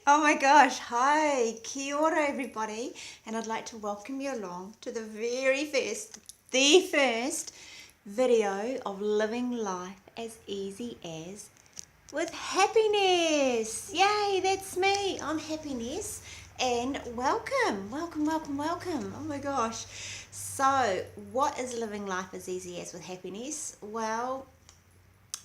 Oh my gosh, hi, kia ora everybody, and I'd like to welcome you along to the first video of living life as easy as with happiness. Yay, that's me. I'm happiness, and welcome. Oh my gosh. So, what is living life as easy as with happiness? Well,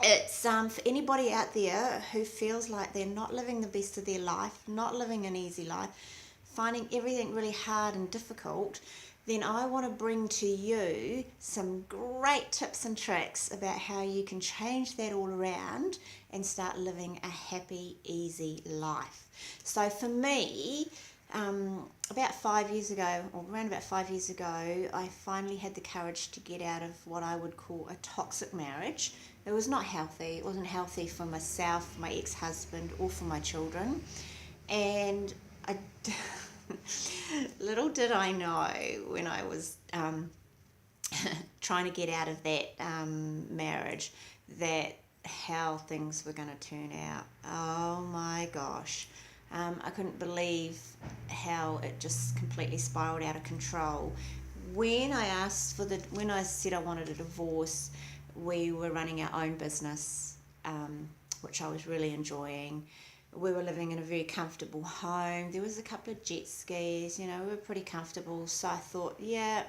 it's for anybody out there who feels like they're not living the best of their life, not living an easy life, finding everything really hard and difficult, then I want to bring to you some great tips and tricks about how you can change that all around and start living a happy, easy life. So for me, about 5 years ago, or around about 5 years ago, I finally had the courage to get out of what I would call a toxic marriage. It was not healthy. It wasn't healthy for myself, my ex-husband, or for my children. And I, little did I know when I was trying to get out of that marriage that how things were going to turn out. Oh my gosh. I couldn't believe how it just completely spiraled out of control. When I said I wanted a divorce, we were running our own business, which I was really enjoying. We were living in a very comfortable home. There was a couple of jet skis, we were pretty comfortable. So I thought, yeah,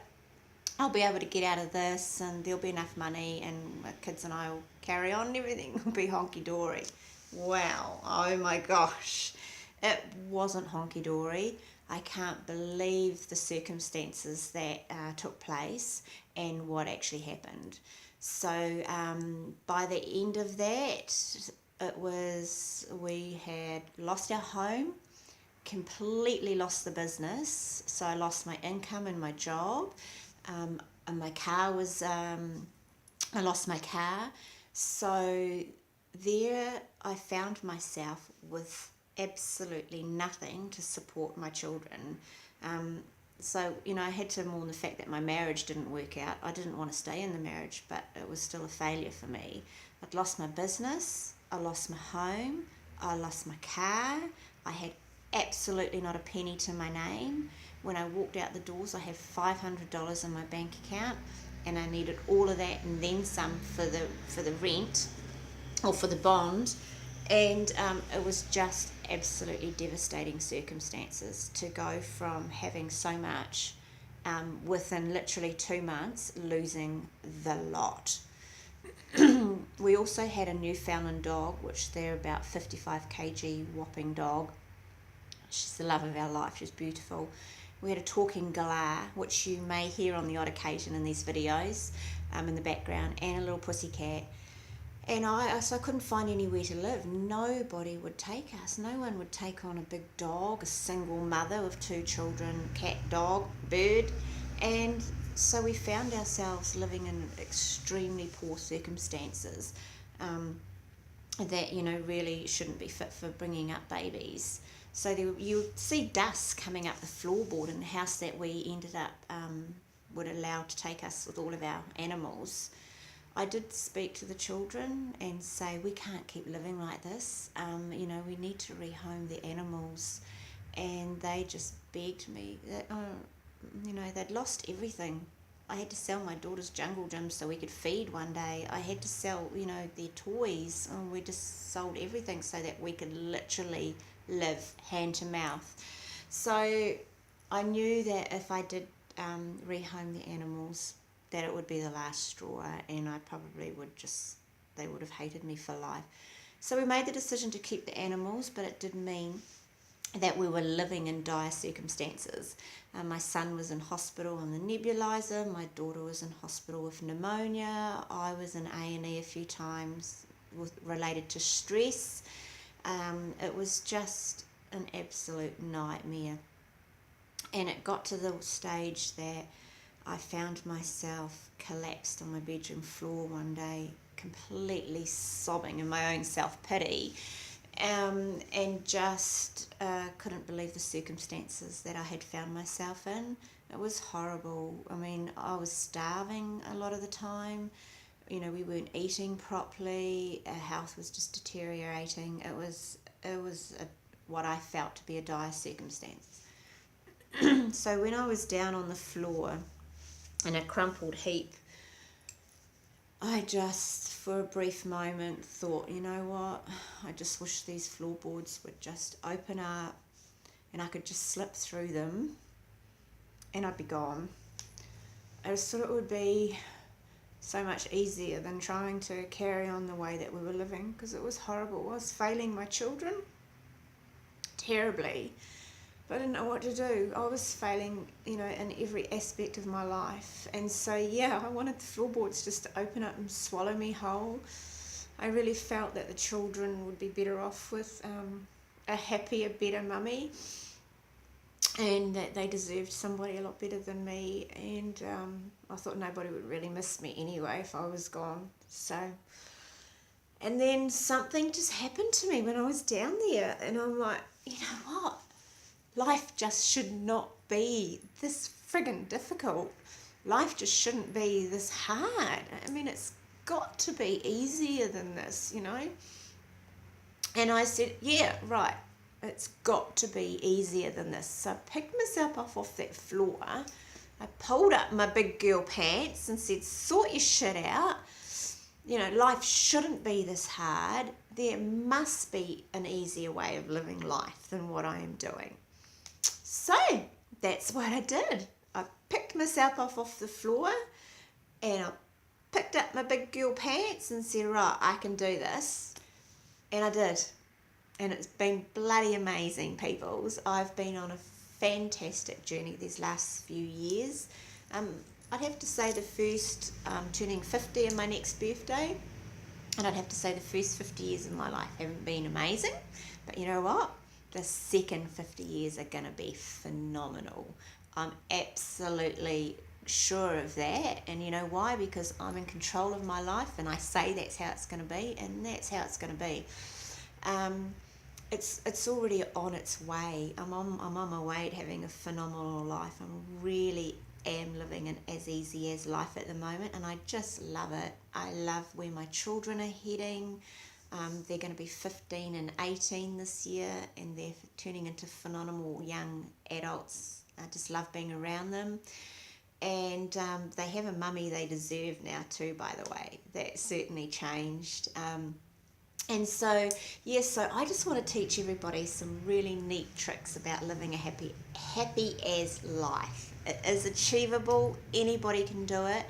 I'll be able to get out of this and there'll be enough money and my kids and I will carry on and everything will be honky dory. Wow, oh my gosh. It wasn't honky dory. I can't believe the circumstances that took place and what actually happened. So by the end of that, we had lost our home, completely lost the business. So I lost my income and my job. And my car was, I lost my car. So there I found myself with absolutely nothing to support my children. I had to mourn the fact that my marriage didn't work out. I didn't want to stay in the marriage, but it was still a failure for me. I'd lost my business, I lost my home, I lost my car, I had absolutely not a penny to my name. When I walked out the doors, I had $500 in my bank account, and I needed all of that and then some for the rent or for the bond. And it was just absolutely devastating circumstances to go from having so much within literally 2 months losing the lot. We also had a Newfoundland dog, which they're about 55 kg whopping dog. She's the love of our life. She's beautiful. We had a talking galah, which you may hear on the odd occasion in these videos in the background, and a little pussy cat. And so I couldn't find anywhere to live. Nobody would take us. No one would take on a big dog, a single mother with 2 children, cat, dog, bird. And so we found ourselves living in extremely poor circumstances that, really shouldn't be fit for bringing up babies. So you would see dust coming up the floorboard in the house that we ended up would allow to take us with all of our animals. I did speak to the children and say, we can't keep living like this. We need to rehome the animals. And they just begged me that, they'd lost everything. I had to sell my daughter's jungle gym so we could feed one day. I had to sell, their toys. And we just sold everything so that we could literally live hand to mouth. So I knew that if I did rehome the animals, that it would be the last straw, and I probably they would have hated me for life. So we made the decision to keep the animals, but it did mean that we were living in dire circumstances. My son was in hospital on the nebulizer, my daughter was in hospital with pneumonia, I was in A&E a few times related to stress. It was just an absolute nightmare. And it got to the stage that I found myself collapsed on my bedroom floor one day, completely sobbing in my own self-pity, and just couldn't believe the circumstances that I had found myself in. It was horrible. I mean, I was starving a lot of the time. We weren't eating properly. Our health was just deteriorating. It was what I felt to be a dire circumstance. So when I was down on the floor in a crumpled heap, I just, for a brief moment, thought, you know what, I just wish these floorboards would just open up and I could just slip through them and I'd be gone. I just thought it would be so much easier than trying to carry on the way that we were living, because it was horrible. I was failing my children terribly, but I didn't know what to do. I was failing, in every aspect of my life. And so, I wanted the floorboards just to open up and swallow me whole. I really felt that the children would be better off with a happier, better mummy, and that they deserved somebody a lot better than me. And I thought nobody would really miss me anyway if I was gone. So, and then something just happened to me when I was down there, and I'm like, you know what? Life just should not be this friggin' difficult. Life just shouldn't be this hard. I mean, it's got to be easier than this, And I said, yeah, right, it's got to be easier than this. So I picked myself up off that floor. I pulled up my big girl pants and said, sort your shit out. Life shouldn't be this hard. There must be an easier way of living life than what I am doing. So that's what I did. I picked myself off the floor and I picked up my big girl pants and said, right, I can do this. And I did. And it's been bloody amazing, peoples. I've been on a fantastic journey these last few years. I'd have to say the first, turning 50 on my next birthday, and I'd have to say the first 50 years of my life haven't been amazing. But you know what? The second 50 years are going to be phenomenal. I'm absolutely sure of that. And you know why? Because I'm in control of my life, and I say that's how it's going to be, and that's how it's going to be. It's already on its way. I'm on my way to having a phenomenal life. I really am living an as easy as life at the moment, and I just love it. I love where my children are heading. They're going to be 15 and 18 this year, and they're turning into phenomenal young adults. I just love being around them. And they have a mummy they deserve now too, by the way. That certainly changed. And so I just want to teach everybody some really neat tricks about living a happy as life. It is achievable. Anybody can do it.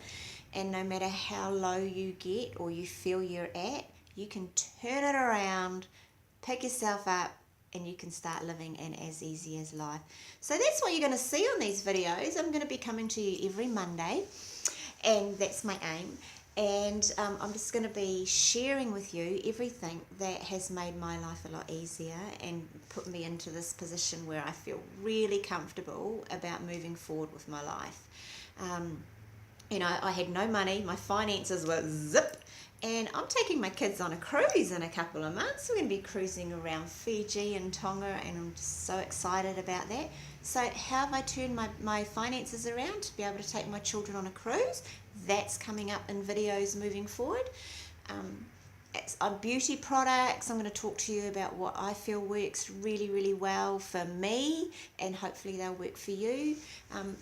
And no matter how low you get or you feel you're at, you can turn it around, pick yourself up, and you can start living an as easy as life. So that's what you're going to see on these videos. I'm going to be coming to you every Monday, and that's my aim. And I'm just going to be sharing with you everything that has made my life a lot easier and put me into this position where I feel really comfortable about moving forward with my life. I had no money. My finances were zip. And I'm taking my kids on a cruise in a couple of months. We're going to be cruising around Fiji and Tonga, and I'm just so excited about that. So how have I turned my finances around to be able to take my children on a cruise? That's coming up in videos moving forward. It's beauty products. I'm going to talk to you about what I feel works really, really well for me, and hopefully they'll work for you.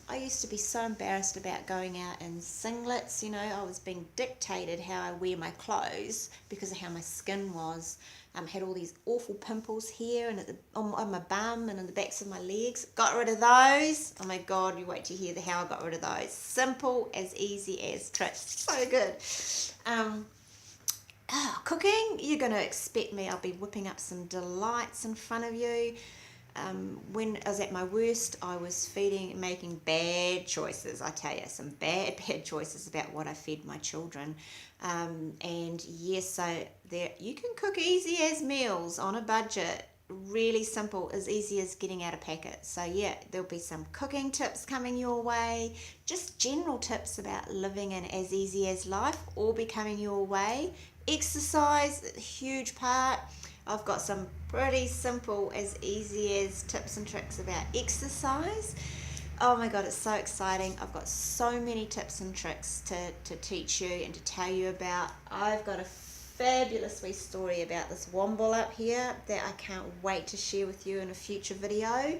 I used to be so embarrassed about going out in singlets. I was being dictated how I wear my clothes because of how my skin was. Had all these awful pimples here and on my bum and in the backs of my legs. Got rid of those. Oh my God, you wait to hear how I got rid of those. Simple as easy as tricks. So good. Cooking, you're going to expect me. I'll be whipping up some delights in front of you. When I was at my worst, I was making bad choices. I tell you, some bad choices about what I fed my children. And yes, so you can cook easy as meals on a budget. Really simple, as easy as getting out a packet. So there'll be some cooking tips coming your way. Just general tips about living an as easy as life, all be coming your way. Exercise, a huge part. I've got some pretty simple, as easy as tips and tricks about exercise. Oh my God, it's so exciting. I've got so many tips and tricks to teach you and to tell you about. I've got a fabulous wee story about this womble up here that I can't wait to share with you in a future video.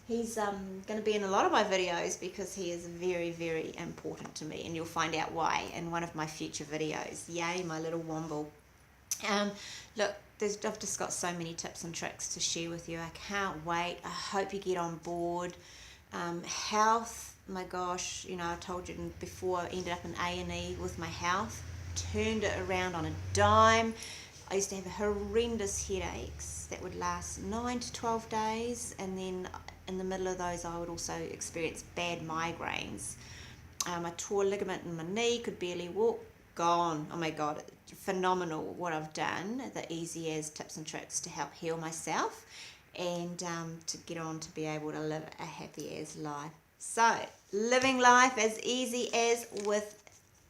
He's going to be in a lot of my videos because he is very, very important to me, and you'll find out why in one of my future videos. Yay, my little womble. Look, I've just got so many tips and tricks to share with you. I can't wait. I hope you get on board. Health, my gosh, you know, I told you before, I ended up in A&E with my health. Turned it around on a dime. I used to have horrendous headaches that would last 9 to 12 days, and then in the middle of those I would also experience bad migraines. I tore a ligament in my knee, could barely walk. Gone. Oh my God, phenomenal what I've done, the easy as tips and tricks to help heal myself and to get on to be able to live a happy as life. So, living life as easy as with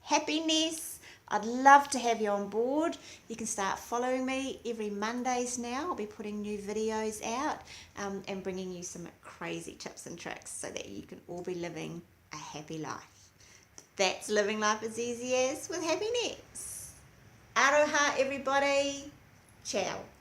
HappyNess. I'd love to have you on board. You can start following me every Mondays now. I'll be putting new videos out and bringing you some crazy tips and tricks so that you can all be living a happy life. That's living life as easy as with HappyNess. Aroha everybody. Ciao.